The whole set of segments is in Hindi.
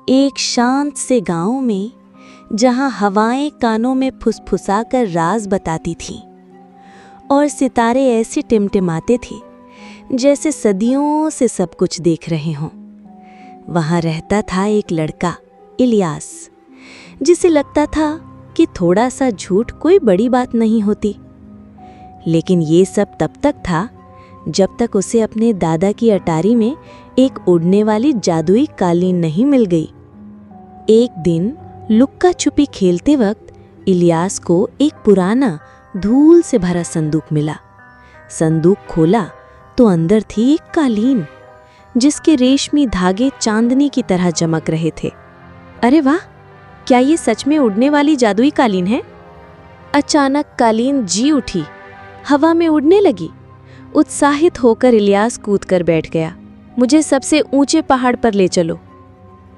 एक शांत से गांव में, जहां हवाएं कानों में फुसफुसाकर राज बताती थीं और सितारे ऐसे टिमटिमाते थे जैसे सदियों से सब कुछ देख रहे हों, वहां रहता था एक लड़का, इलियास, जिसे लगता था कि थोड़ा सा झूठ कोई बड़ी बात नहीं होती। लेकिन ये सब तब तक था जब तक उसे अपने दादा की अटारी में एक उड़ने वाली जादुई कालीन नहीं मिल गई। एक दिन लुक्का छुपी खेलते वक्त इलियास को एक पुराना धूल से भरा संदूक मिला। संदूक खोला तो अंदर थी एक कालीन जिसके रेशमी धागे चांदनी की तरह चमक रहे थे। अरे वाह, क्या ये सच में उड़ने वाली जादुई कालीन है? अचानक कालीन जी उठी, हवा में उड़ने लगी। उत्साहित होकर इलियास कूदकर बैठ गया। मुझे सबसे ऊंचे पहाड़ पर ले चलो।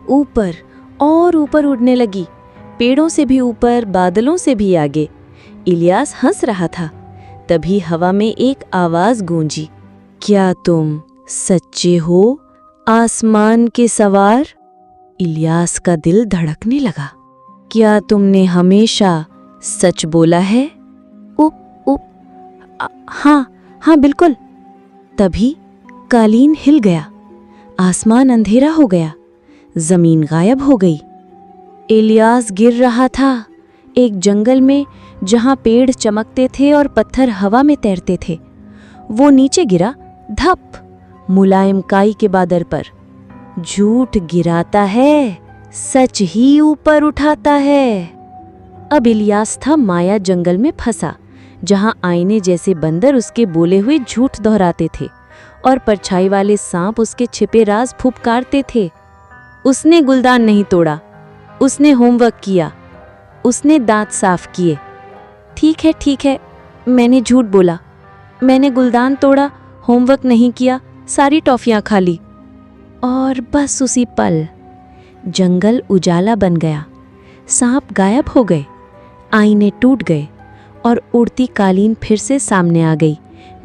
ऊपर और ऊपर उड़ने लगी, पेड़ों से भी ऊपर, बादलों से भी आगे। इलियास हंस रहा था। तभी हवा में एक आवाज गूंजी, क्या तुम सच्चे हो, आसमान के सवार? इलियास का दिल धड़कने लगा। क्या तुमने हमेशा सच बोला है? हाँ बिल्कुल। तभी कालीन हिल गया, आसमान अंधेरा हो गया, जमीन गायब हो गई। इलियास गिर रहा था एक जंगल में जहां पेड़ चमकते थे और पत्थर हवा में तैरते थे। वो नीचे गिरा, धप, मुलायम काई के बादल पर। झूठ गिराता है, सच ही ऊपर उठाता है। अब इलियास था माया जंगल में फंसा, जहां आईने जैसे बंदर उसके बोले हुए झूठ दोहराते थे और परछाई वाले सांप उसके छिपे राज फुफकारते थे। उसने गुलदान नहीं तोड़ा, उसने होमवर्क किया, उसने दांत साफ किए। ठीक है, मैंने झूठ बोला, मैंने गुलदान तोड़ा, होमवर्क नहीं किया, सारी टॉफियां खा ली। और बस उसी पल जंगल उजाला बन गया, सांप गायब हो गए, आईने टूट गए और उड़ती कालीन फिर से सामने आ गई,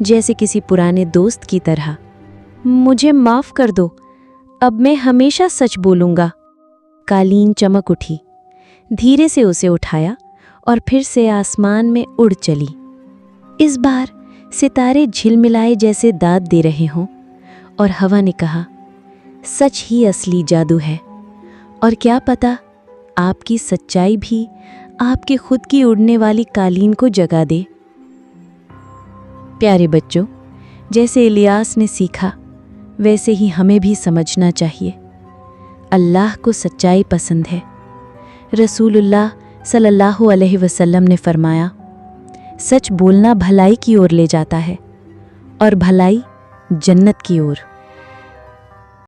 जैसे किसी पुराने दोस्त की तरह। मुझे माफ कर दो, अब मैं हमेशा सच बोलूंगा। कालीन चमक उठी, धीरे से उसे उठाया और फिर से आसमान में उड़ चली। इस बार सितारे झिलमिलाए जैसे दाद दे रहे हों और हवा ने कहा, सच ही असली जादू है। और क्या पता, आपकी सच्चाई भी आपके खुद की उड़ने वाली कालीन को जगा दे। प्यारे बच्चों, जैसे इलियास ने सीखा, वैसे ही हमें भी समझना चाहिए। अल्लाह को सच्चाई पसंद है। रसूलुल्लाह सल्लल्लाहु अलैहि वसल्लम ने फरमाया, सच बोलना भलाई की ओर ले जाता है और भलाई जन्नत की ओर।